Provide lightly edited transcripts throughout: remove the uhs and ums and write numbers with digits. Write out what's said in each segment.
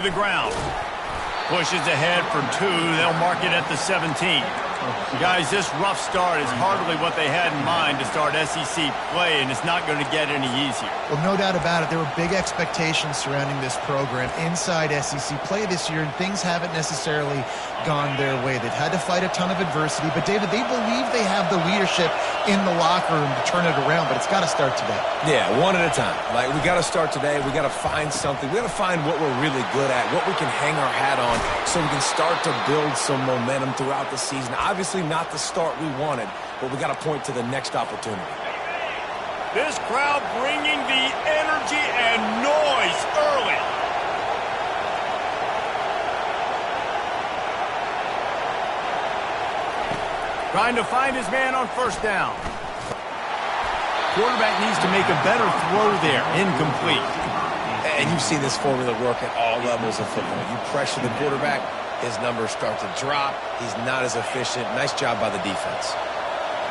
The ground. Pushes ahead for 2. They'll mark it at the 17. Guys, this rough start is hardly what they had in mind to start SEC play, and it's not going to get any easier. Well, no doubt about it. There were big expectations surrounding this program inside SEC play this year, and things haven't necessarily gone their way. They've had to fight a ton of adversity, but, David, they believe they have the leadership in the locker room to turn it around, but it's got to start today. Yeah, one at a time. Like, we got to start today. We got to find something. We got to find what we're really good at, what we can hang our hat on, so we can start to build some momentum throughout the season. Obviously not the start we wanted, but we got to point to the next opportunity. This crowd bringing the energy and noise early. Trying to find his man on first down. Quarterback needs to make a better throw there. Incomplete. And you've seen this formula work at all levels of football. You pressure the quarterback, his numbers start to drop. He's not as efficient. Nice job by the defense.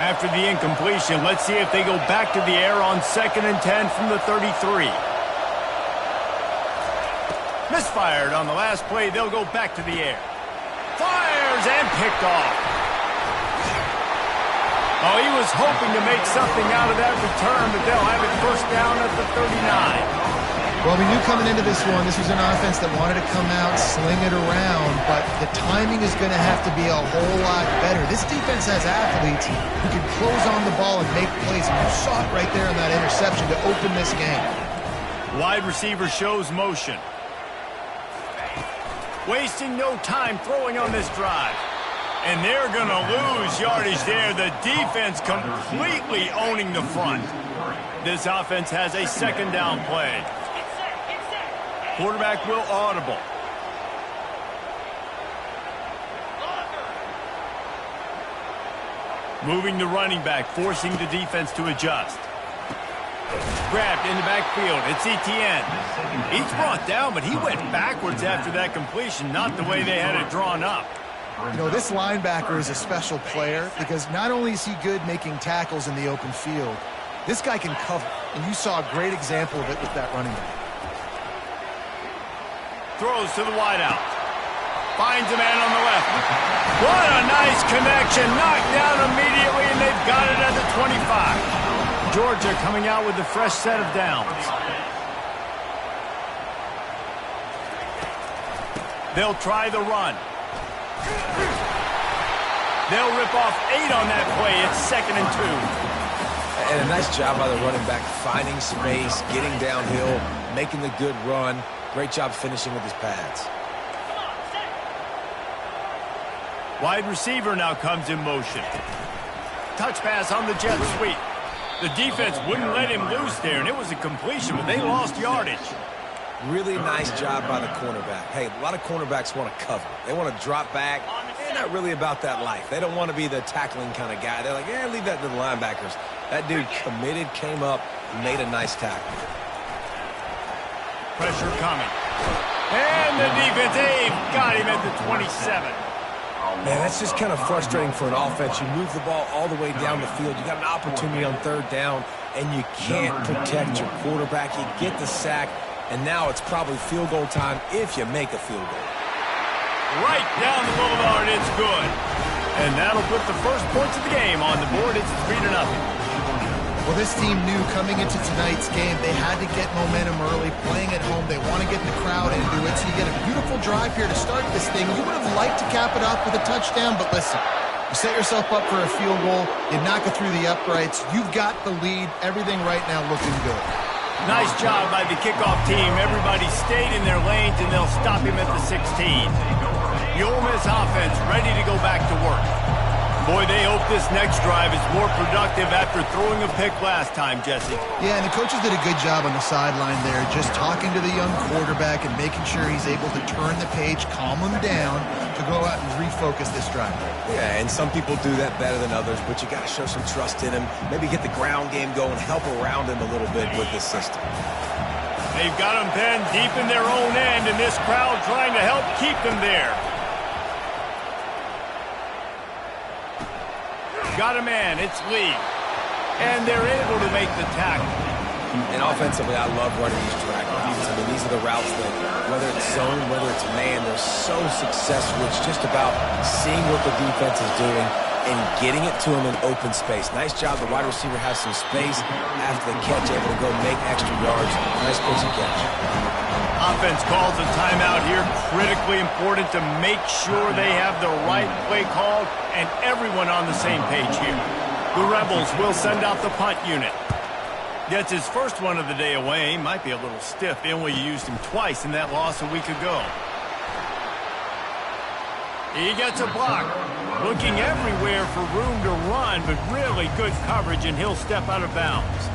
After the incompletion, let's see if they go back to the air on 2nd and 10 from the 33. Misfired on the last play. They'll go back to the air. Fires and picked off. Oh, he was hoping to make something out of that return, but they'll have it first down at the 39. Well, we knew coming into this one, this was an offense that wanted to come out, sling it around, but the timing is going to have to be a whole lot better. This defense has athletes who can close on the ball and make plays, and you saw it right there in that interception to open this game. Wide receiver shows motion. Wasting no time throwing on this drive. And they're going to lose yardage there. The defense completely owning the front. This offense has a 2nd down play. Quarterback will audible. Moving the running back, forcing the defense to adjust. Grabbed in the backfield. It's Etienne. He's brought down, but he went backwards after that completion, not the way they had it drawn up. You know, this linebacker is a special player because not only is he good making tackles in the open field, this guy can cover, and you saw a great example of it with that running back. Throws to the wideout. Finds a man on the left. What a nice connection. Knocked down immediately, and they've got it at the 25. Georgia coming out with a fresh set of downs. They'll try the run. They'll rip off 8 on that play. It's 2nd and 2. And a nice job by the running back, finding space, getting downhill, making the good run. Great job finishing with his pads. Wide receiver now comes in motion. Touch pass on the jet sweep. The defense wouldn't let him loose there, and it was a completion, but they lost yardage. Really nice job by the cornerback. Hey, a lot of cornerbacks want to cover. They want to drop back. They're not really about that life. They don't want to be the tackling kind of guy. They're like, yeah, leave that to the linebackers. That dude committed, came up, and made a nice tackle. Pressure coming. And the defense, they've got him at the 27. Man, that's just kind of frustrating for an offense. You move the ball all the way down the field. You got an opportunity on 3rd down, and you can't protect your quarterback. You get the sack, and now it's probably field goal time if you make a field goal. Right down the boulevard, it's good. And that'll put the first points of the game on the board. It's 3-0. Well, this team knew coming into tonight's game they had to get momentum early, playing at home. They want to get the crowd into it, so you get a beautiful drive here to start this thing. You would have liked to cap it off with a touchdown, but listen, you set yourself up for a field goal, you knock it through the uprights, you've got the lead, everything right now looking good. Nice job by the kickoff team. Everybody stayed in their lanes, and they'll stop him at the 16. The Ole Miss offense ready to go back to work. Boy, they hope this next drive is more productive after throwing a pick last time, Jesse. Yeah, and the coaches did a good job on the sideline there, just talking to the young quarterback and making sure he's able to turn the page, calm him down, to go out and refocus this drive. Yeah, and some people do that better than others, but you got to show some trust in him. Maybe get the ground game going, help around him a little bit with this system. They've got him pinned deep in their own end, and this crowd trying to help keep them there. Got a man, it's Lee. And they're able to make the tackle. And offensively, I love running these track. If you I mean, these are the routes that, whether it's zone, whether it's man, they're so successful. It's just about seeing what the defense is doing and getting it to him in open space. Nice job. The wide receiver has some space after the catch, able to go make extra yards. Nice pitch and catch. Offense calls a timeout here. Critically important to make sure they have the right play called and everyone on the same page here. The Rebels will send out the punt unit. Gets his first one of the day away. Might be a little stiff. They only used him twice in that loss a week ago. He gets a block. Looking everywhere for room to run, but really good coverage, and he'll step out of bounds.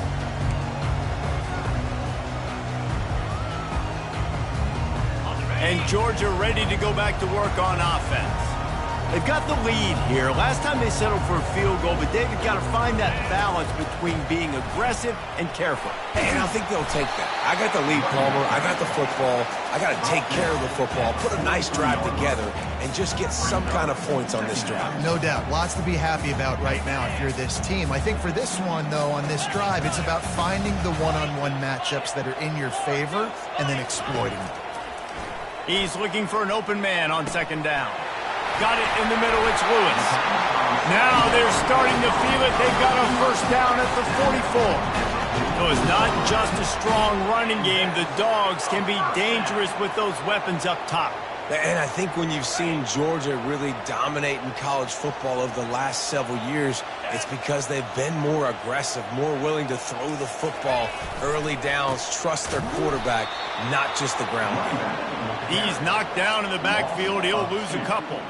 And Georgia ready to go back to work on offense. They've got the lead here. Last time they settled for a field goal, but David got to find that balance between being aggressive and careful. And I think they'll take that. I got the lead, Palmer. I got the football. I got to take care of the football, put a nice drive together, and just get some kind of points on this drive. No doubt. Lots to be happy about right now if you're this team. I think for this one, though, on this drive, it's about finding the one-on-one matchups that are in your favor and then exploiting them. He's looking for an open man on second down. Got it in the middle. It's Lewis. Now they're starting to feel it. They've got a first down at the 44. So it's not just a strong running game. The Dogs can be dangerous with those weapons up top. And I think when you've seen Georgia really dominate in college football over the last several years, it's because they've been more aggressive, more willing to throw the football early downs, trust their quarterback, not just the ground game. He's knocked down in the backfield. He'll lose a couple.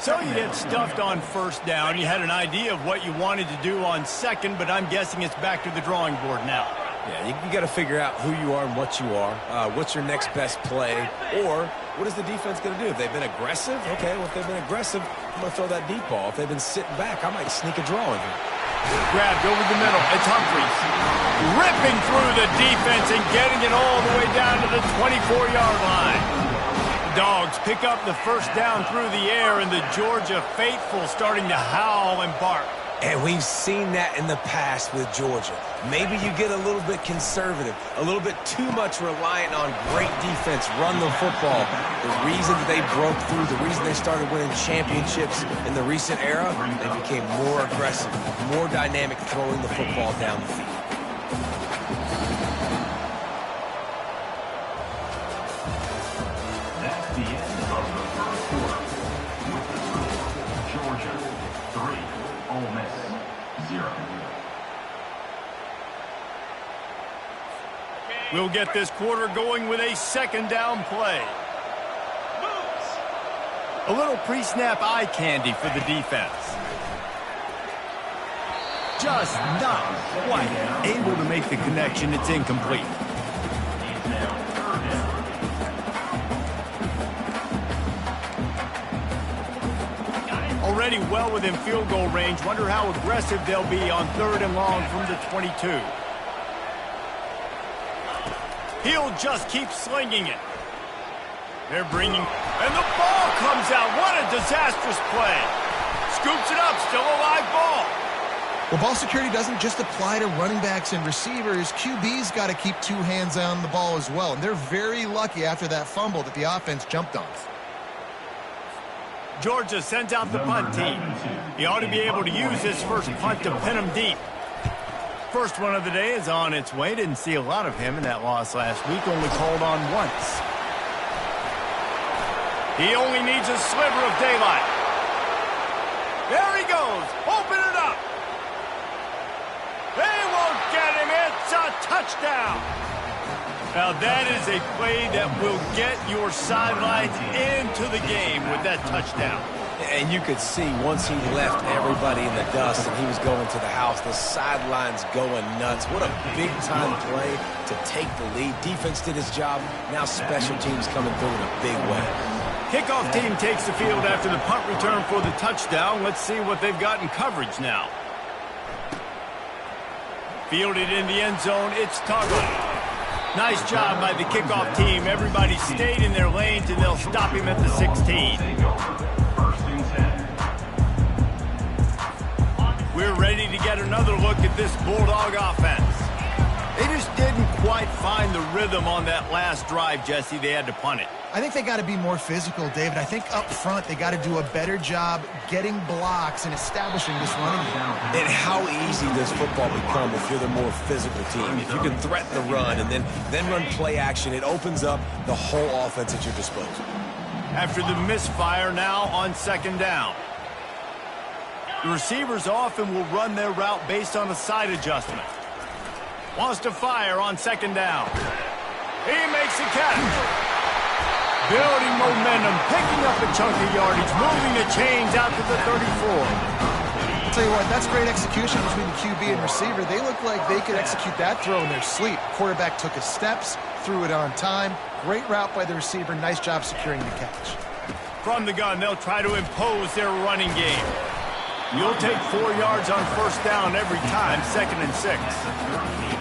So you get stuffed on first down. You had an idea of what you wanted to do on second, but I'm guessing it's back to the drawing board now. Yeah, you got to figure out who you are and what you are. What's your next best play? Or what is the defense going to do? If they've been aggressive, okay, well, if they've been aggressive, I'm going to throw that deep ball. If they've been sitting back, I might sneak a draw in here. Grabbed over the middle. It's Humphries. Ripping through the defense and getting it all the way down to the 24-yard line. Dogs pick up the first down through the air, and the Georgia faithful starting to howl and bark. And we've seen that in the past with Georgia. Maybe you get a little bit conservative, a little bit too much reliant on great defense, run the football. The reason that they broke through, the reason they started winning championships in the recent era, they became more aggressive, more dynamic throwing the football down the field. That's the end of the first quarter. With the score, Georgia 3, Ole Miss 0. We'll get this quarter going with a second down play. A little pre-snap eye candy for the defense. Just not quite able to make the connection. It's incomplete. Already well within field goal range. Wonder how aggressive they'll be on third and long from the 22. He'll just keep slinging it. They're bringing, and the ball comes out. What a disastrous play. Scoops it up, still a live ball. Well, ball security doesn't just apply to running backs and receivers. QB's got to keep two hands on the ball as well. And they're very lucky after that fumble that the offense jumped on. Georgia sends out the punt team. He ought to be able to use his first punt to pin him deep. First one of the day is on its way. Didn't see a lot of him in that loss last week. Only called on once. He only needs a sliver of daylight. There he goes. Open it up. They won't get him. It's a touchdown. Now that is a play that will get your sidelines into the game with that touchdown. And you could see once he left everybody in the dust and he was going to the house, the sidelines going nuts. What a big-time play to take the lead. Defense did his job. Now special teams coming through in a big way. Kickoff team takes the field after the punt return for the touchdown. Let's see what they've got in coverage now. Fielded in the end zone, it's Tuggle. Nice job by the kickoff team. Everybody stayed in their lanes, and they'll stop him at the 16. We're ready to get another look at this Bulldog offense. They just didn't quite find the rhythm on that last drive, Jesse. They had to punt it. I think they got to be more physical, David. I think up front they got to do a better job getting blocks and establishing this running game. And how easy does football become if you're the more physical team? If you can threaten the run and then run play action, it opens up the whole offense at your disposal. After the misfire, now on second down. The receivers often will run their route based on a side adjustment. Wants to fire on second down. He makes a catch. Building momentum, picking up a chunk of yardage, moving the chains out to the 34. I'll tell you what, that's great execution between the QB and receiver. They look like they could execute that throw in their sleep. Quarterback took his steps, threw it on time. Great route by the receiver. Nice job securing the catch. From the gun, they'll try to impose their running game. You'll take 4 yards on first down every time, 2nd and 6.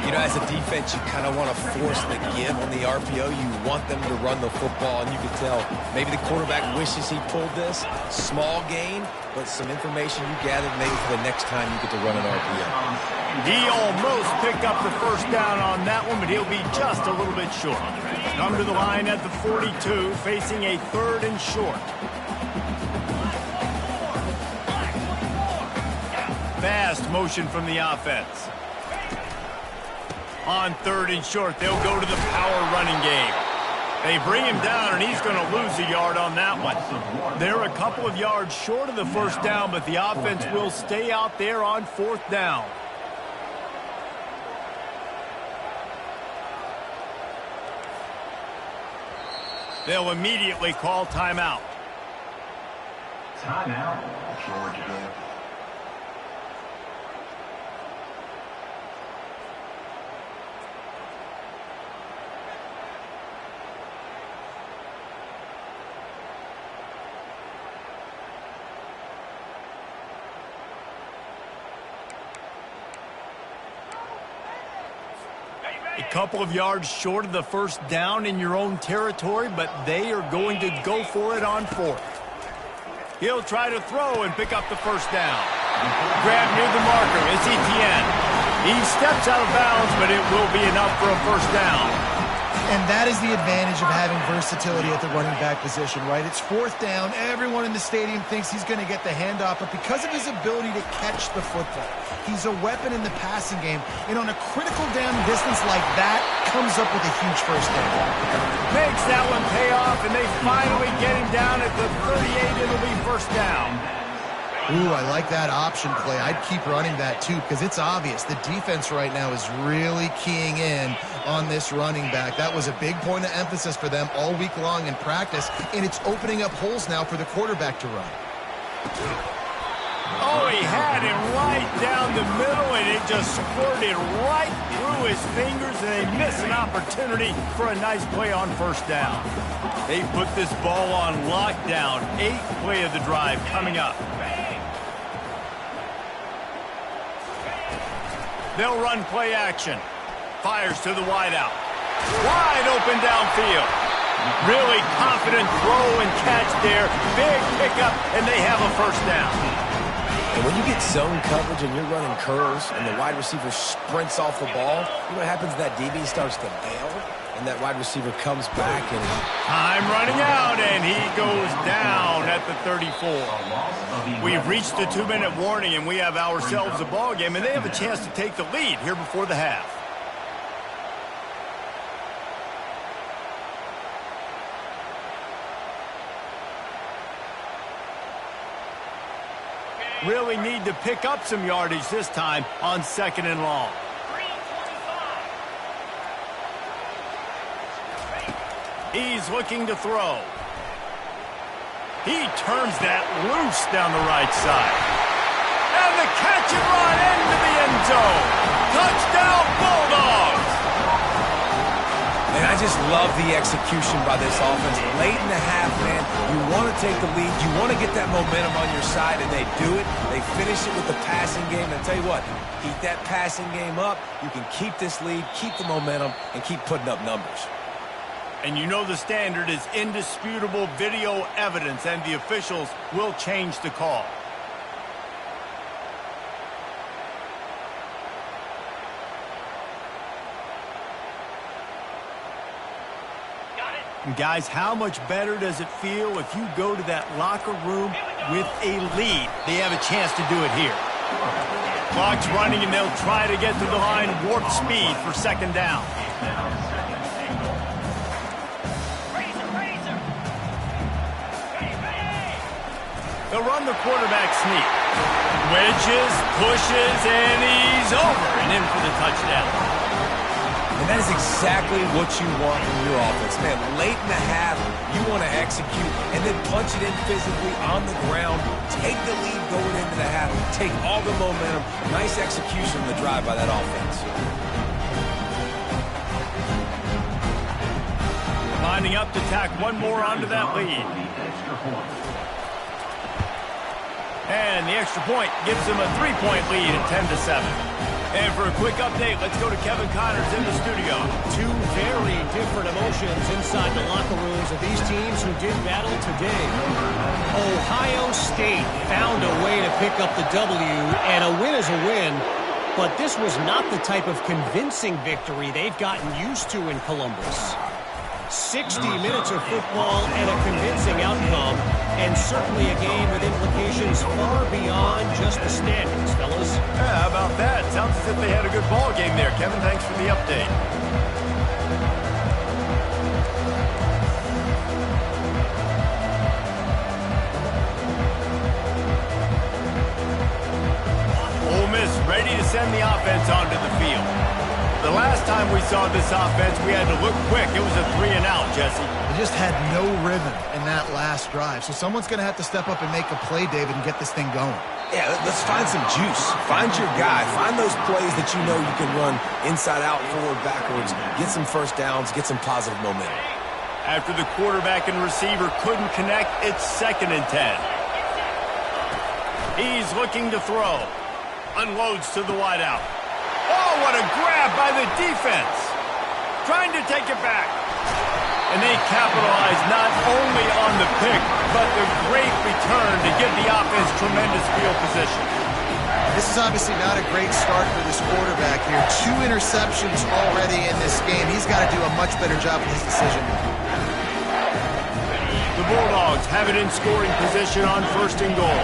You know, as a defense, you kind of want to force the give on the RPO. You want them to run the football, and you can tell maybe the quarterback wishes he pulled this. Small gain, but some information you gathered maybe for the next time you get to run an RPO. He almost picked up the first down on that one, but he'll be just a little bit short. Come to the line at the 42, facing a 3rd and short. Fast motion from the offense. On 3rd and short, they'll go to the power running game. They bring him down, and he's going to lose a yard on that one. They're a couple of yards short of the first down, but the offense will stay out there on 4th down. They'll immediately call timeout. Timeout, Georgia. A couple of yards short of the first down in your own territory, but they are going to go for it on 4th. He'll try to throw and pick up the first down. Grab near the marker. It's Etienne. He steps out of bounds, but it will be enough for a first down. And that is the advantage of having versatility at the running back position, right? It's 4th down. Everyone in the stadium thinks he's going to get the handoff, but because of his ability to catch the football, he's a weapon in the passing game. And on a critical down distance like that, comes up with a huge first down. Makes that one pay off, and they finally get him down at the 38. It'll be first down. Ooh, I like that option play. I'd keep running that too because it's obvious the defense right now is really keying in on this running back. That was a big point of emphasis for them all week long in practice, and it's opening up holes now for the quarterback to run. Oh, he had it right down the middle, and it just squirted right through his fingers, and they miss an opportunity for a nice play on first down. They put this ball on lockdown. 8th play of the drive coming up. They'll run play action. Fires to the wideout. Wide open downfield. Really confident throw and catch there. Big pickup, and they have a first down. And when you get zone coverage and you're running curls and the wide receiver sprints off the ball, you know what happens? That DB starts to bail, and that wide receiver comes back. And time running out, and he goes down at the 34. We've reached the 2-minute warning, and we have ourselves a ball game, and they have a chance to take the lead here before the half. Really need to pick up some yardage this time on 2nd and long. He's looking to throw. He turns that loose down the right side. And the catch and run into the end zone. Touchdown, Bulldogs! And I just love the execution by this offense. Late in the half, man, you want to take the lead. You want to get that momentum on your side, and they do it. They finish it with the passing game. And I tell you what, keep that passing game up. You can keep this lead, keep the momentum, and keep putting up numbers. And you know the standard is indisputable video evidence, and the officials will change the call. And guys, how much better does it feel if you go to that locker room with a lead? They have a chance to do it here. Clock's running, and they'll try to get to the line warp speed for second down. They'll run the quarterback sneak. Wedges, pushes, and he's over and in for the touchdown. And that is exactly what you want from your offense. Man, late in the half, you want to execute and then punch it in physically on the ground. Take the lead going into the half. Take all the momentum. Nice execution on the drive by that offense. Lining up to tack one more onto that lead. And the extra point gives them a 3-point lead at 10-7. And for a quick update, let's go to Kevin Connors in the studio. Two very different emotions inside the locker rooms of these teams who did battle today. Ohio State found a way to pick up the W, and a win is a win. But this was not the type of convincing victory they've gotten used to in Columbus. 60 minutes of football and a convincing outcome, and certainly a game with implications far beyond just the standings, fellas. Yeah, how about that? Sounds as if they had a good ball game there. Kevin, thanks for the update. Ole Miss ready to send the offense onto the field. The last time we saw this offense, we had to look quick. It was a 3-and-out, Jesse. They just had no rhythm in that last drive. So someone's going to have to step up and make a play, David, and get this thing going. Yeah, let's find some juice. Find your guy. Find those plays that you know you can run inside out, forward, backwards. Get some first downs. Get some positive momentum. After the quarterback and receiver couldn't connect, it's 2nd and 10. He's looking to throw. Unloads to the wideout. Oh, what a grab by the defense. Trying to take it back. And they capitalize not only on the pick, but the great return to give the offense tremendous field position. This is obviously not a great start for this quarterback here. 2 interceptions already in this game. He's got to do a much better job with his decision. The Bulldogs have it in scoring position on 1st and goal.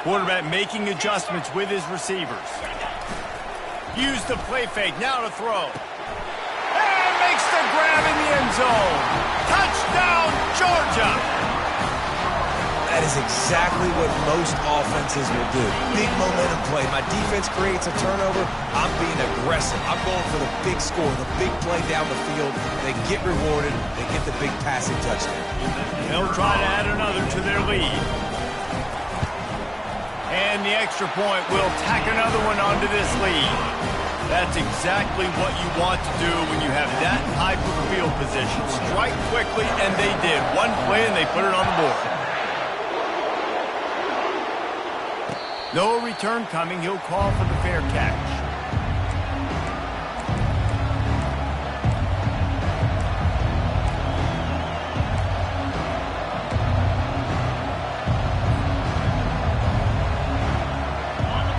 Quarterback making adjustments with his receivers. Use the play fake, now to throw. And makes the grab in the end zone. Touchdown, Georgia! That is exactly what most offenses will do. Big momentum play. My defense creates a turnover. I'm being aggressive. I'm going for the big score, the big play down the field. They get rewarded. They get the big passing touchdown. They'll try to add another to their lead. And the extra point will tack another one onto this lead. That's exactly what you want to do when you have that type of field position. Strike quickly, and they did. One play, and they put it on the board. No return coming. He'll call for the fair catch.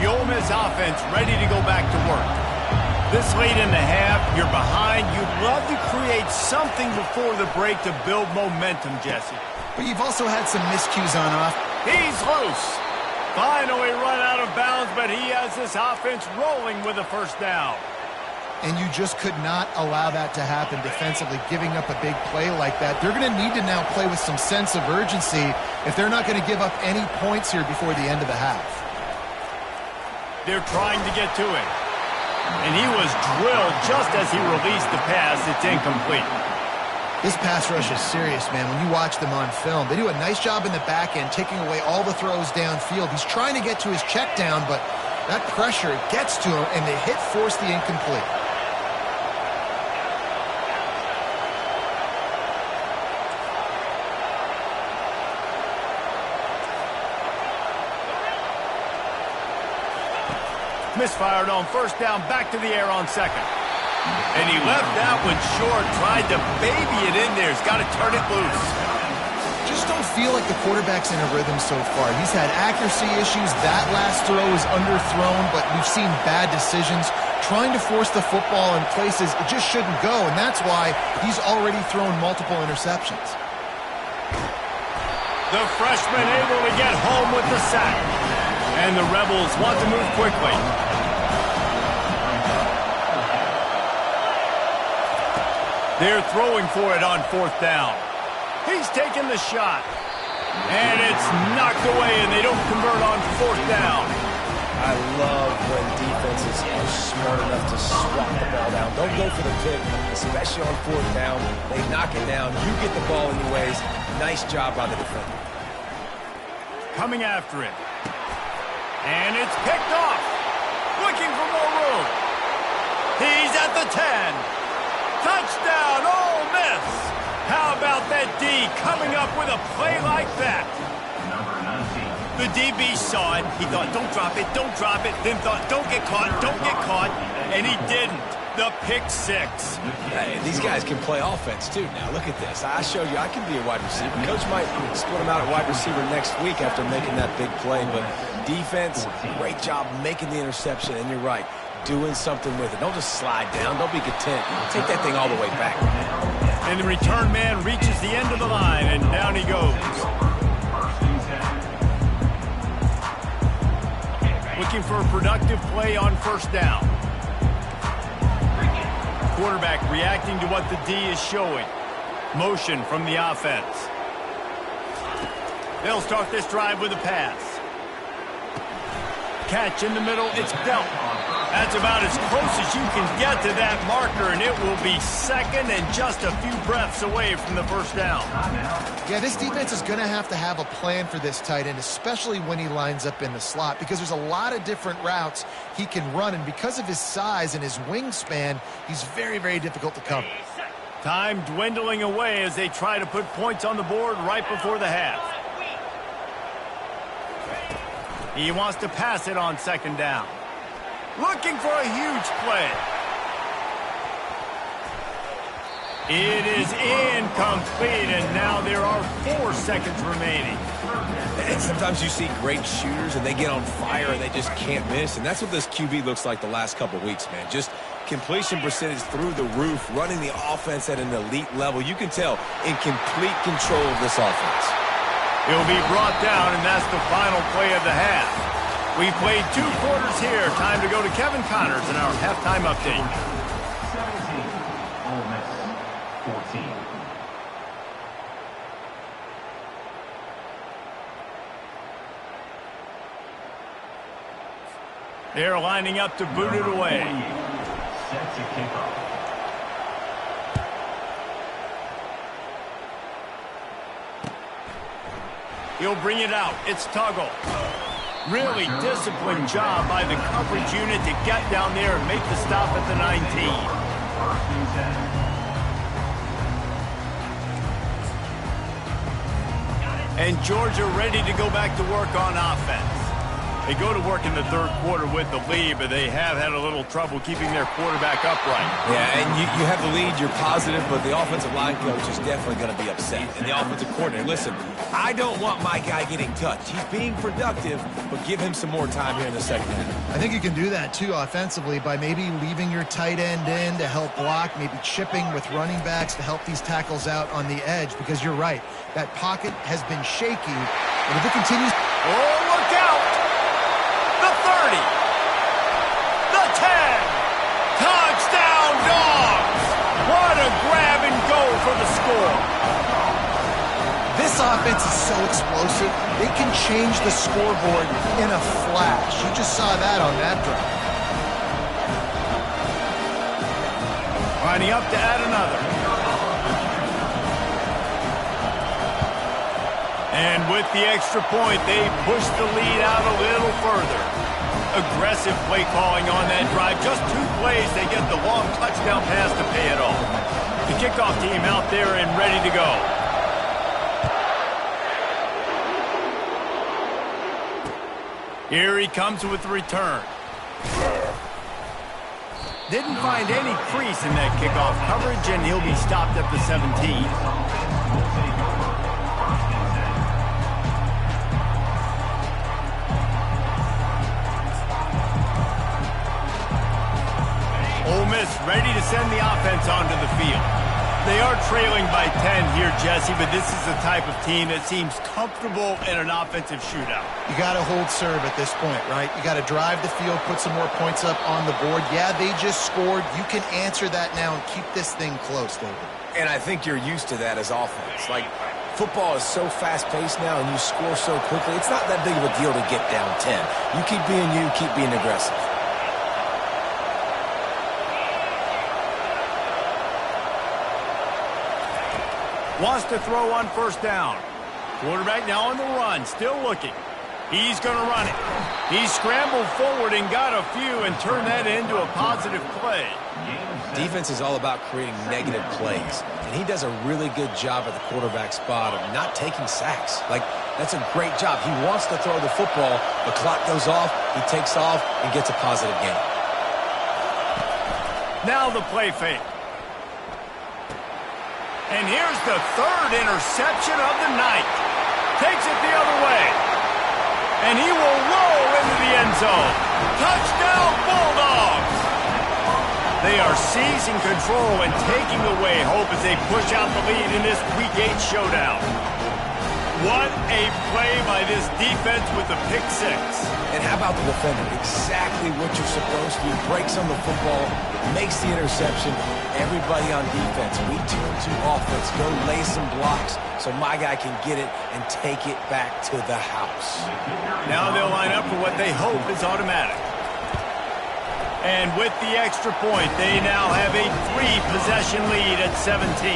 The Ole Miss offense ready to go back to work. This late in the half, you're behind. You'd love to create something before the break to build momentum, Jesse. But you've also had some miscues on off. He's loose. Finally run out of bounds, but he has this offense rolling with a 1st down. And you just could not allow that to happen defensively, giving up a big play like that. They're going to need to now play with some sense of urgency if they're not going to give up any points here before the end of the half. They're trying to get to him. And he was drilled just as he released the pass. It's incomplete. This pass rush is serious, man. When you watch them on film, they do a nice job in the back end, taking away all the throws downfield. He's trying to get to his check down, but that pressure gets to him, and the hit forced the incomplete. Misfired on 1st down, back to the air on 2nd. And he left that one short, tried to baby it in there. He's got to turn it loose. Just don't feel like the quarterback's in a rhythm so far. He's had accuracy issues. That last throw is underthrown, but we've seen bad decisions. Trying to force the football in places it just shouldn't go, and that's why he's already thrown multiple interceptions. The freshman able to get home with the sack. And the Rebels want to move quickly. They're throwing for it on 4th down. He's taking the shot. And it's knocked away, and they don't convert on 4th down. I love when defenses are smart enough to swat the ball down. Don't go for the pick, especially on 4th down. They knock it down. You get the ball anyways. Nice job by the defender. Coming after it. And it's picked off. Looking for more room. He's at the 10. Touchdown, Ole Miss. How about that D coming up with a play like that? The DB saw it. He thought, don't drop it, don't drop it. Then thought, don't get caught, don't get caught. And he didn't. The pick 6. Hey, these guys can play offense, too. Now, look at this. I showed you I can be a wide receiver. Coach might split him out at wide receiver next week after making that big play. But defense, great job making the interception. And you're right, doing something with it. Don't just slide down. Don't be content. Take that thing all the way back. And the return man reaches the end of the line, and down he goes. Looking for a productive play on 1st down. Quarterback reacting to what the D is showing. Motion from the offense. They'll start this drive with a pass. Catch in the middle, it's dealt. That's about as close as you can get to that marker, and it will be 2nd and just a few breaths away from the 1st down. Yeah, this defense is going to have a plan for this tight end, especially when he lines up in the slot, because there's a lot of different routes he can run, and because of his size and his wingspan, he's very, very difficult to cover. Time dwindling away as they try to put points on the board right before the half. He wants to pass it on 2nd down. Looking for a huge play. It is incomplete, and now there are 4 seconds remaining. And sometimes you see great shooters, and they get on fire, and they just can't miss. And that's what this QB looks like the last couple weeks, man. Just completion percentage through the roof, running the offense at an elite level. You can tell in complete control of this offense. He'll be brought down, and that's the final play of the half. We played 2 quarters here. Time to go to Kevin Connors in our halftime update. 17, Ole Miss 14. They're lining up to boot it away. Set to kick off. He'll bring it out. It's Tuggle. Really disciplined job by the coverage unit to get down there and make the stop at the 19. And Georgia ready to go back to work on offense. They go to work in the 3rd quarter with the lead, but they have had a little trouble keeping their quarterback upright. Yeah, and you have the lead, you're positive, but the offensive line coach is definitely going to be upset. And the offensive coordinator, listen, I don't want my guy getting touched. He's being productive, but give him some more time here in the 2nd half. I think you can do that, too, offensively, by maybe leaving your tight end in to help block, maybe chipping with running backs to help these tackles out on the edge, because you're right. That pocket has been shaky, and if it continues... Oh, look out! The 30. The 10. Touchdown, Dogs! What a grab and go for the score. This offense is so explosive, they can change the scoreboard in a flash. You just saw that on that drive. Lining up to add another. And with the extra point, they push the lead out a little further. Aggressive play calling on that drive. Just 2 plays, they get the long touchdown pass to pay it off. The kickoff team out there and ready to go. Here he comes with the return. Didn't find any crease in that kickoff coverage, and he'll be stopped at the 17. send the offense onto the field. They are trailing by 10 here, Jesse, but this is the type of team that seems comfortable in an offensive shootout. You got to hold serve at this point, right? You got to drive the field, put some more points up on the board. Yeah, they just scored. You can answer that now and keep this thing close, David. And I think you're used to that as offense. Like, football is so fast-paced now and you score so quickly, it's not that big of a deal to get down 10. You keep being you, keep being aggressive. Wants to throw on first down. Quarterback now on the run, still looking. He's going to run it. He scrambled forward and got a few and turned that into a positive play. Defense is all about creating negative plays, and he does a really good job at the quarterback spot of not taking sacks. Like, that's a great job. He wants to throw the football. The clock goes off, he takes off, and gets a positive gain. Now the play fake. And here's the third interception of the night. Takes it the other way. And he will roll into the end zone. Touchdown, Bulldogs! They are seizing control and taking away hope as they push out the lead in this Week 8 showdown. What a play by this defense with the pick six. And how about the defender? Exactly what you're supposed to do. Breaks on the football, makes the interception. Everybody on defense, we turn to offense. Go lay some blocks so my guy can get it and take it back to the house. Now they'll line up for what they hope is automatic. And with the extra point, they now have a 3-possession lead at 17.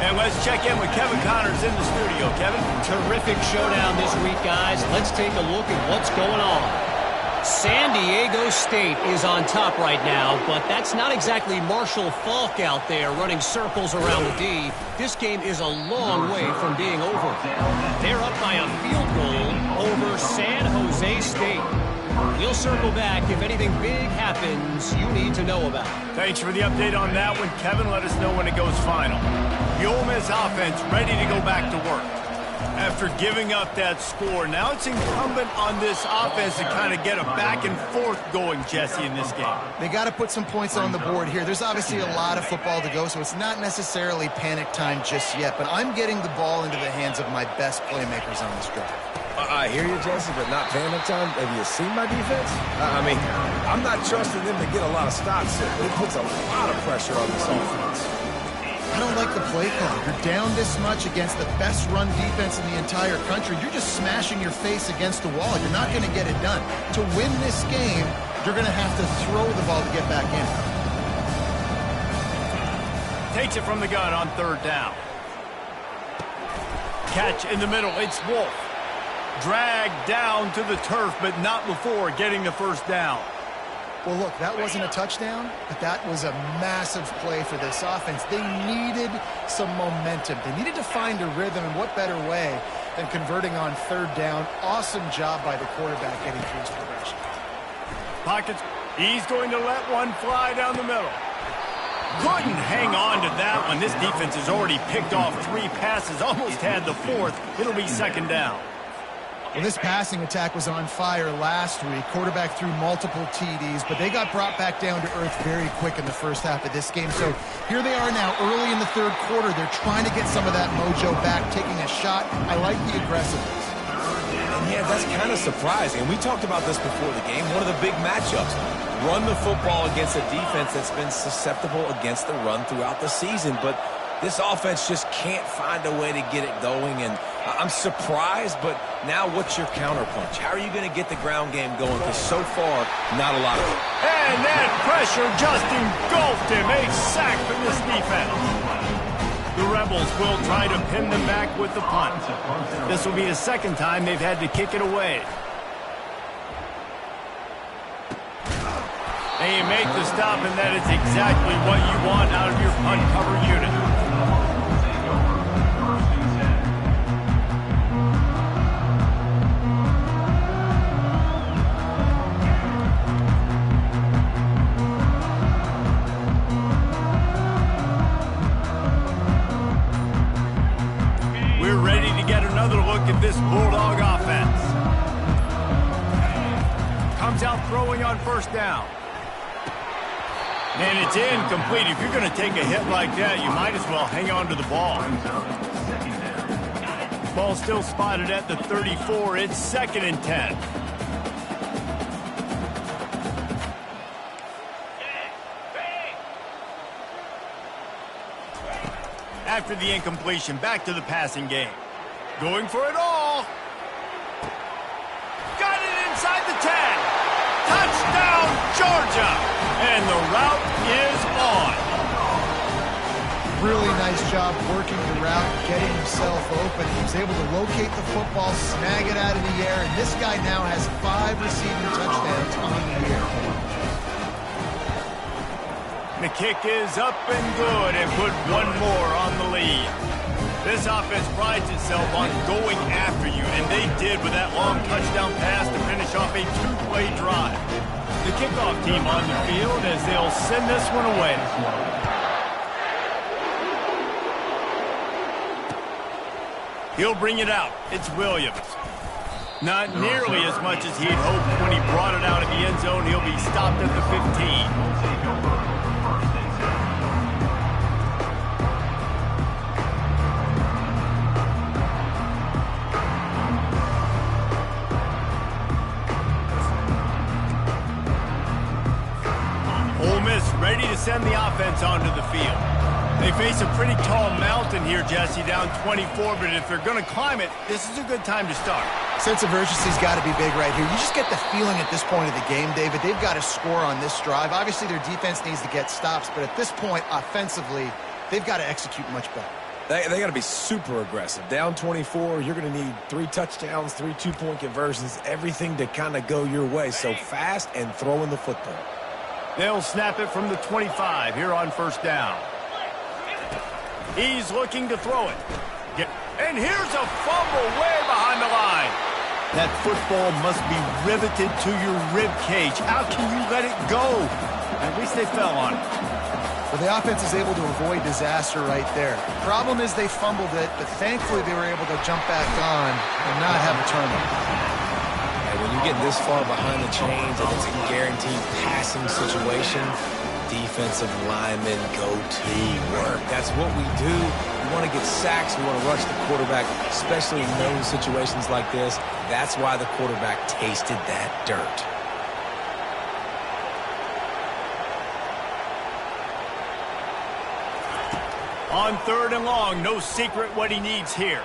And let's check in with Kevin Connors in the studio. Kevin? Terrific showdown this week, guys. Let's take a look at what's going on. San Diego State is on top right now, but that's not exactly Marshall Faulk out there running circles around the D. This game is a long way from being over. They're up by a field goal over San Jose State. We'll circle back if anything big happens you need to know about. Thanks for the update on that one, Kevin. Let us know when it goes final. The Ole Miss offense ready to go back to work. After giving up that score, now it's incumbent on this offense to kind of get a back and forth going, Jesse, in this game. They got to put some points on the board here. There's obviously a lot of football to go, so it's not necessarily panic time just yet, but I'm getting the ball into the hands of my best playmakers on this drive. I hear you, Jesse, but not panic time. Have you seen my defense? I mean, I'm not trusting them to get a lot of stops. It puts a lot of pressure on this offense. I don't like the play call. You're down this much against the best run defense in the entire country. You're just smashing your face against the wall. You're not going to get it done. To win this game, you're going to have to throw the ball to get back in. Takes it from the gun on third down. Catch in the middle. It's Wolf. Dragged down to the turf, but not before getting the first down. Well, look, that wasn't a touchdown, but that was a massive play for this offense. They needed some momentum. They needed to find a rhythm, and what better way than converting on third down. Awesome job by the quarterback getting through his progression. Pockets. He's going to let one fly down the middle. Couldn't hang on to that one. This defense has already picked off 3 passes, almost had the 4th. It'll be second down. Well, this passing attack was on fire last week. Quarterback threw multiple TDs, but they got brought back down to earth very quick in the first half of this game. So here they are now early in the third quarter. They're trying to get some of that mojo back, taking a shot. I like the aggressiveness. And yeah, that's kind of surprising. And we talked about this before the game. One of the big matchups. Run the football against a defense that's been susceptible against the run throughout the season. But this offense just can't find a way to get it going, and I'm surprised, but now what's your counterpunch? How are you going to get the ground game going? Because so far, not a lot of it. And that pressure just engulfed him. A sack from this defense. The Rebels will try to pin them back with the punt. This will be the second time they've had to kick it away. And you make the stop, and that is exactly what you want out of your punt cover unit. We're ready to get another look at this Bulldog offense. Comes out throwing on first down. And it's incomplete. If you're going to take a hit like that, you might as well hang on to the ball. Ball still spotted at the 34. It's 2nd and 10. After the incompletion, back to the passing game. Going for it all. Got it inside the 10. Touchdown, Georgia. And the route is on. Really nice job working the route, getting himself open. He was able to locate the football, snag it out of the air, and this guy now has 5 receiving touchdowns on the year. The kick is up and good and put one more on the lead. This offense prides itself on going after you, and they did with that long touchdown pass to finish off a 2-play drive. The kickoff team on the field as they'll send this one away. He'll bring it out. It's Williams. Not nearly as much as he'd hoped when he brought it out of the end zone. He'll be stopped at the 15. Ready to send the offense onto the field. They face a pretty tall mountain here, Jesse, down 24, but if they're going to climb it, this is a good time to start. Sense of urgency's got to be big right here. You just get the feeling at this point of the game, David, they've got to score on this drive. Obviously, their defense needs to get stops, but at this point, offensively, they've got to execute much better. They got to be super aggressive. Down 24, you're going to need 3 touchdowns, 3 2-point conversions, everything to kind of go your way. So fast and throwing the football. They'll snap it from the 25 here on 1st down. He's looking to throw it. And here's a fumble way behind the line. That football must be riveted to your rib cage. How can you let it go? At least they fell on it. Well, the offense is able to avoid disaster right there. Problem is they fumbled it, but thankfully they were able to jump back on and not have a turnover. When you get this far behind the chains and it's a guaranteed passing situation, defensive linemen go to work. That's what we do. We want to get sacks. We want to rush the quarterback, especially in those situations like this. That's why the quarterback tasted that dirt. On 3rd and long, no secret what he needs here.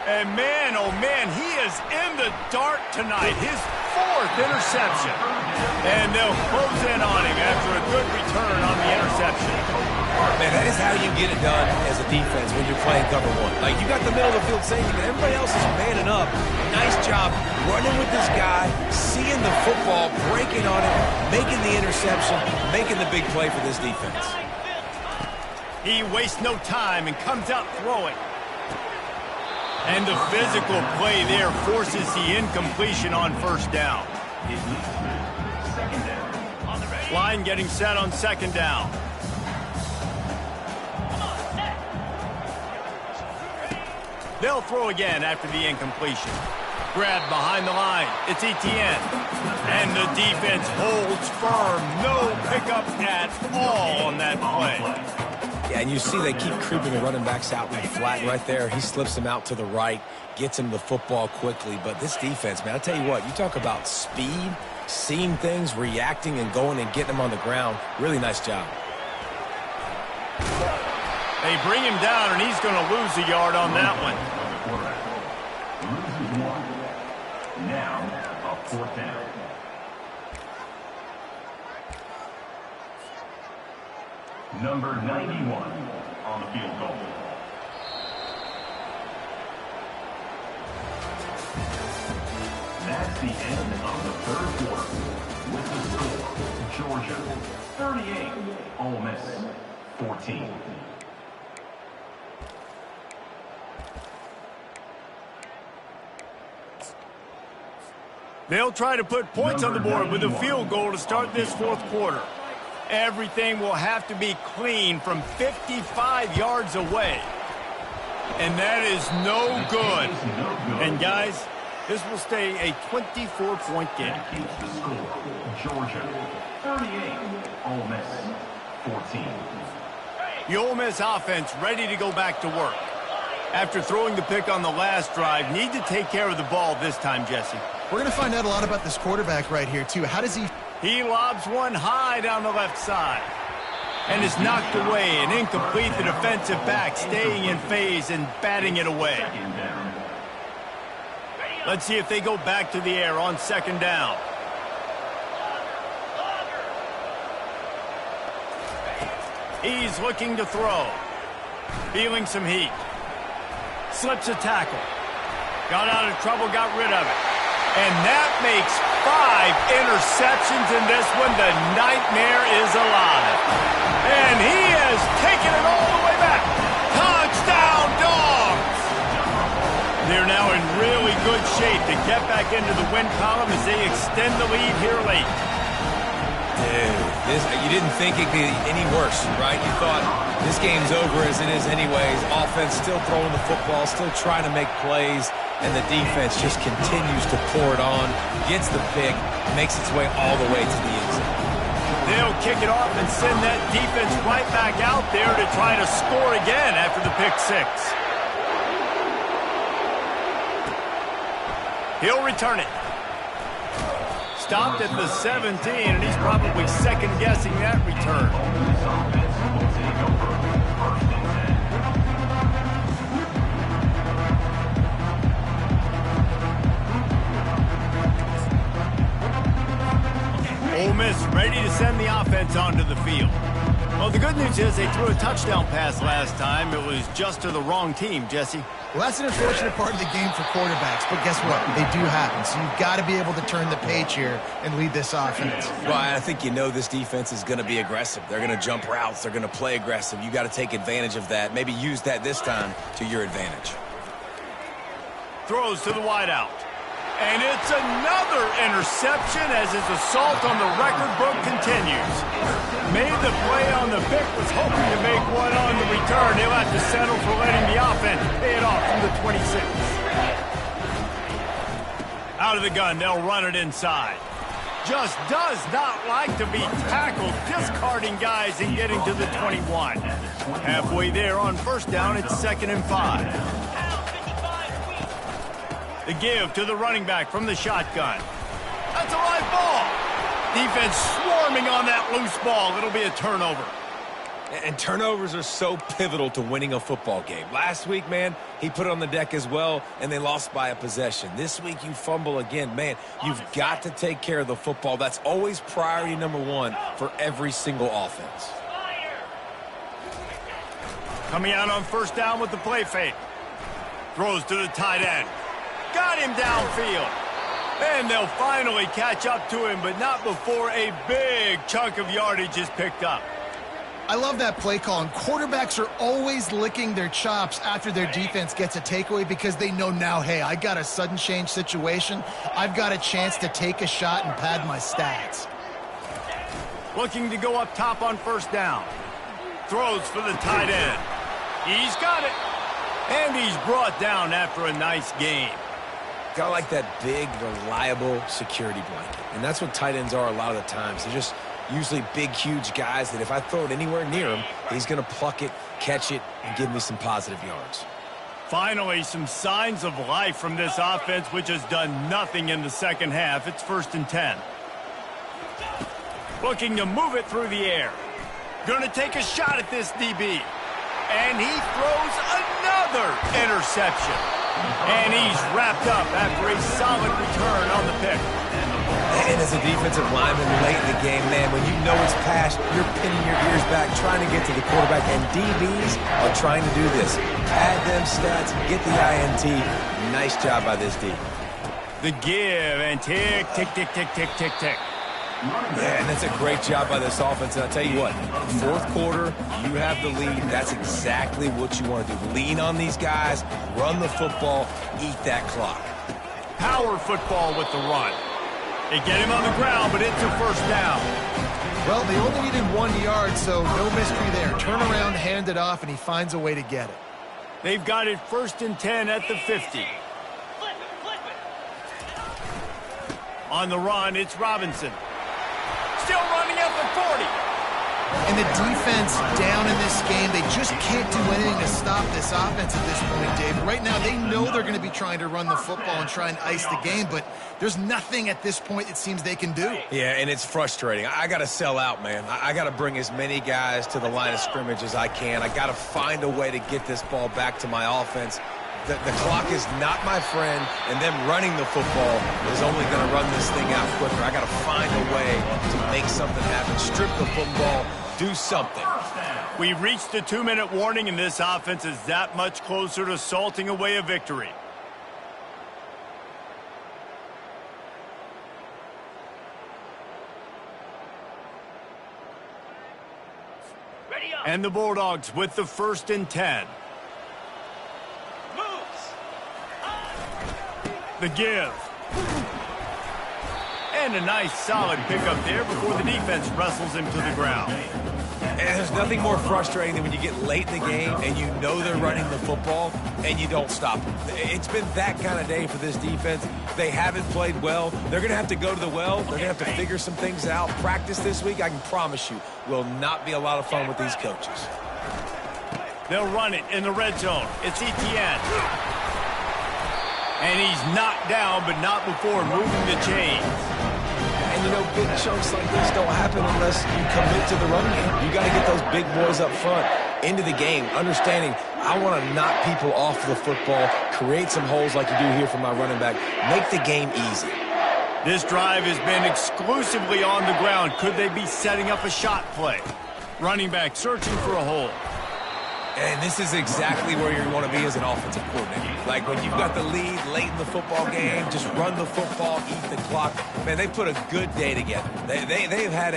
And man, oh man, he is in the dark tonight. His 4th interception. And they'll close in on him after a good return on the interception. Man, that is how you get it done as a defense when you're playing cover 1. Like, you got the middle of the field safety, but everybody else is manning up. Nice job running with this guy, seeing the football, breaking on it, making the interception, making the big play for this defense. He wastes no time and comes out throwing. And the physical play there forces the incompletion on 1st down. Line getting set on 2nd down. They'll throw again after the incompletion. Grabbed behind the line. It's Etienne. And the defense holds firm. No pickup at all on that play. Yeah, and you see they keep creeping the running backs out in the flat right there. He slips them out to the right, gets him the football quickly. But this defense, man, I tell you what, you talk about speed, seeing things, reacting, and going and getting them on the ground. Really nice job. They bring him down, and he's going to lose a yard on that one. Now, a 4th down. Number 91 on the field goal. That's the end of the 3rd quarter. With the score, Georgia 38, Ole Miss 14. They'll try to put points on the board with a field goal to start this 4th quarter. Everything will have to be clean from 55 yards away. And that is no good. And guys, This will stay a 24-point game. That keeps the score. Georgia 38, Ole Miss 14. The Ole Miss offense ready to go back to work. After throwing the pick on the last drive, need to take care of the ball this time, Jesse. We're going to find out a lot about this quarterback right here, too. How does he... He lobs one high down the left side. And is knocked away and incomplete. The defensive back staying in phase and batting it away. Let's see if they go back to the air on second down. He's looking to throw. Feeling some heat. Slips a tackle. Got out of trouble, got rid of it. And that makes 5 interceptions in this one. The nightmare is alive. And he has taken it all the way back. Touchdown, Dogs! They're now in really good shape to get back into the win column as they extend the lead here late. Dude, you didn't think it could be any worse, right? You thought this game's over as it is anyways. Offense still throwing the football, still trying to make plays, and the defense just continues to pour it on, gets the pick, makes its way all the way to the end zone. They'll kick it off and send that defense right back out there to try to score again after the pick six. He'll return it. Stopped at the 17, and he's probably second-guessing that return. Ole Miss ready to send the offense onto the field. Well, the good news is they threw a touchdown pass last time. It was just to the wrong team, Jesse. Well, that's an unfortunate part of the game for quarterbacks, but guess what? They do happen, so you've got to be able to turn the page here and lead this offense. Well, I think you know this defense is going to be aggressive. They're going to jump routes. They're going to play aggressive. You got to take advantage of that. Maybe use that this time to your advantage. Throws to the wideout. And it's another interception as his assault on the record book continues. Made the play on the pick, was hoping to make one on the return. He'll have to settle for letting the offense pay it off from the 26. Out of the gun, they'll run it inside. Just does not like to be tackled, discarding guys and getting to the 21. Halfway there on first down, it's 2nd and 5. The give to the running back from the shotgun. That's a live ball. Defense swarming on that loose ball. It'll be a turnover. And turnovers are so pivotal to winning a football game. Last week, man, he put it on the deck as well, and they lost by a possession. This week, you fumble again. Man, you've got to take care of the football. That's always priority number 1 for every single offense. Coming out on first down with the play fake. Throws to the tight end. Got him downfield. And they'll finally catch up to him, but not before a big chunk of yardage is picked up. I love that play call, and quarterbacks are always licking their chops after their defense gets a takeaway because they know now, hey, I got a sudden change situation. I've got a chance to take a shot and pad my stats. Looking to go up top on first down. Throws for the tight end. He's got it. And he's brought down after a nice game. Got like that big, reliable security blanket. And that's what tight ends are a lot of the times. They're just usually big, huge guys that if I throw it anywhere near him, he's going to pluck it, catch it, and give me some positive yards. Finally, some signs of life from this offense, which has done nothing in the second half. It's 1st and 10. Looking to move it through the air. Going to take a shot at this DB. And he throws another interception. And he's wrapped up after a solid return on the pick. And as a defensive lineman late in the game, man, when you know it's past, you're pinning your ears back, trying to get to the quarterback. And DBs are trying to do this. Pad them stats, get the INT. Nice job by this D. The give and tick, tick, tick, tick, tick, tick, tick. Yeah, and that's a great job by this offense. And I'll tell you what, 4th quarter, you have the lead. That's exactly what you want to do. Lean on these guys, run the football, eat that clock. Power football with the run. They get him on the ground, but it's a first down. Well, they only needed 1 yard, so no mystery there. Turn around, hand it off, and he finds a way to get it. They've got it 1st and 10 at the 50. On the run, it's Robinson. Still running at the 40. And the defense down in this game, they just can't do anything to stop this offense at this point, Dave. Right now, they know they're going to be trying to run the football and try and ice the game, but there's nothing at this point it seems they can do. Yeah, and it's frustrating. I got to sell out, man. I got to bring as many guys to the line of scrimmage as I can. I got to find a way to get this ball back to my offense. The clock is not my friend, and them running the football is only going to run this thing out quicker. I got to find a way to make something happen. Strip the football, do something. We've reached the 2-minute warning, and this offense is that much closer to salting away a victory. And the Bulldogs with the 1st and 10. The give. And a nice solid pickup there before the defense wrestles him to the ground. And there's nothing more frustrating than when you get late in the game and you know they're running the football and you don't stop them. It's been that kind of day for this defense. They haven't played well. They're going to have to go to the well. They're going to have to figure some things out. Practice this week, I can promise you, will not be a lot of fun with these coaches. They'll run it in the red zone. It's Etienne. And he's knocked down, but not before moving the chains. And, you know, big chunks like this don't happen unless you commit to the run game. You got to get those big boys up front into the game, understanding I want to knock people off the football, create some holes like you do here for my running back, make the game easy. This drive has been exclusively on the ground. Could they be setting up a shot play? Running back searching for a hole. And this is exactly where you want to be as an offensive coordinator. Like when you've got the lead late in the football game, just run the football, eat the clock. Man, they put a good day together. They've had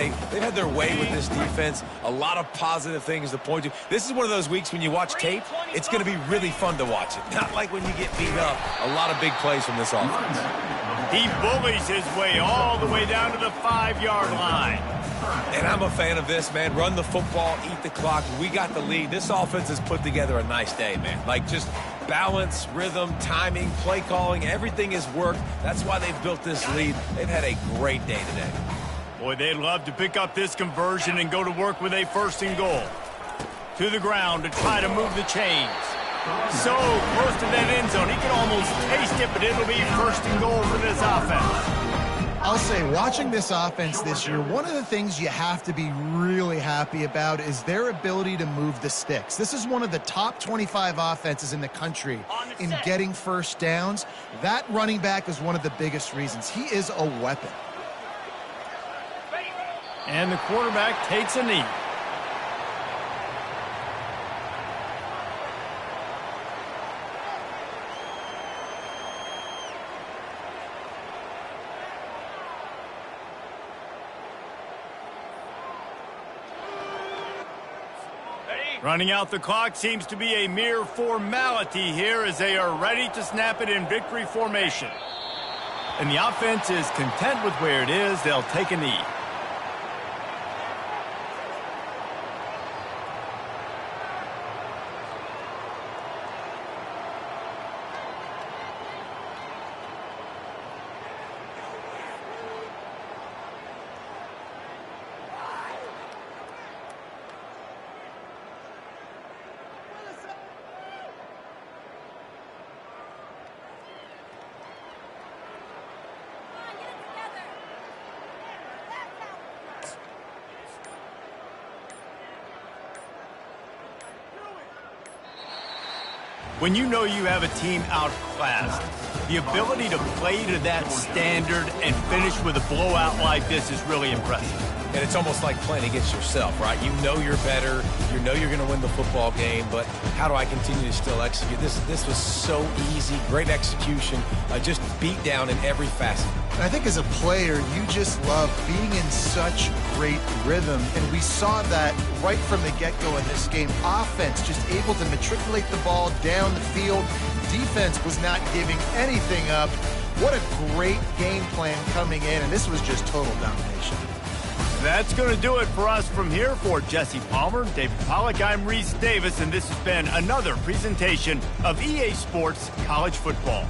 their way with this defense. A lot of positive things to point to. This is one of those weeks when you watch tape, it's going to be really fun to watch it. Not like when you get beat up. A lot of big plays from this offense. He bullies his way all the way down to the 5-yard line. And I'm a fan of this, man. Run the football, eat the clock. We got the lead. This offense has put together a nice day, man. Like just balance, rhythm, timing, play calling, everything has worked. That's why they've built this lead. They've had a great day today. Boy, they'd love to pick up this conversion and go to work with a 1st and goal. To the ground to try to move the chains. So close to that end zone. He can almost taste it, but it'll be 1st and goal for this offense. I'll say, watching this offense this year, one of the things you have to be really happy about is their ability to move the sticks. This is one of the top 25 offenses in the country in getting 1st downs. That running back is one of the biggest reasons. He is a weapon. And the quarterback takes a knee. Running out the clock seems to be a mere formality here as they are ready to snap it in victory formation. And the offense is content with where it is. They'll take a knee. When you know you have a team outclassed, the ability to play to that standard and finish with a blowout like this is really impressive. And it's almost like playing against yourself, right? You know you're better. You know you're going to win the football game, but how do I continue to still execute? This was so easy. Great execution. Just beat down in every facet. And I think as a player, you just love being in such great rhythm. And we saw that right from the get-go in this game. Offense just able to matriculate the ball down the field. Defense was not giving anything up. What a great game plan coming in, and this was just total domination. That's going to do it for us from here. For Jesse Palmer, David Pollack, I'm Reese Davis, and this has been another presentation of EA Sports College Football.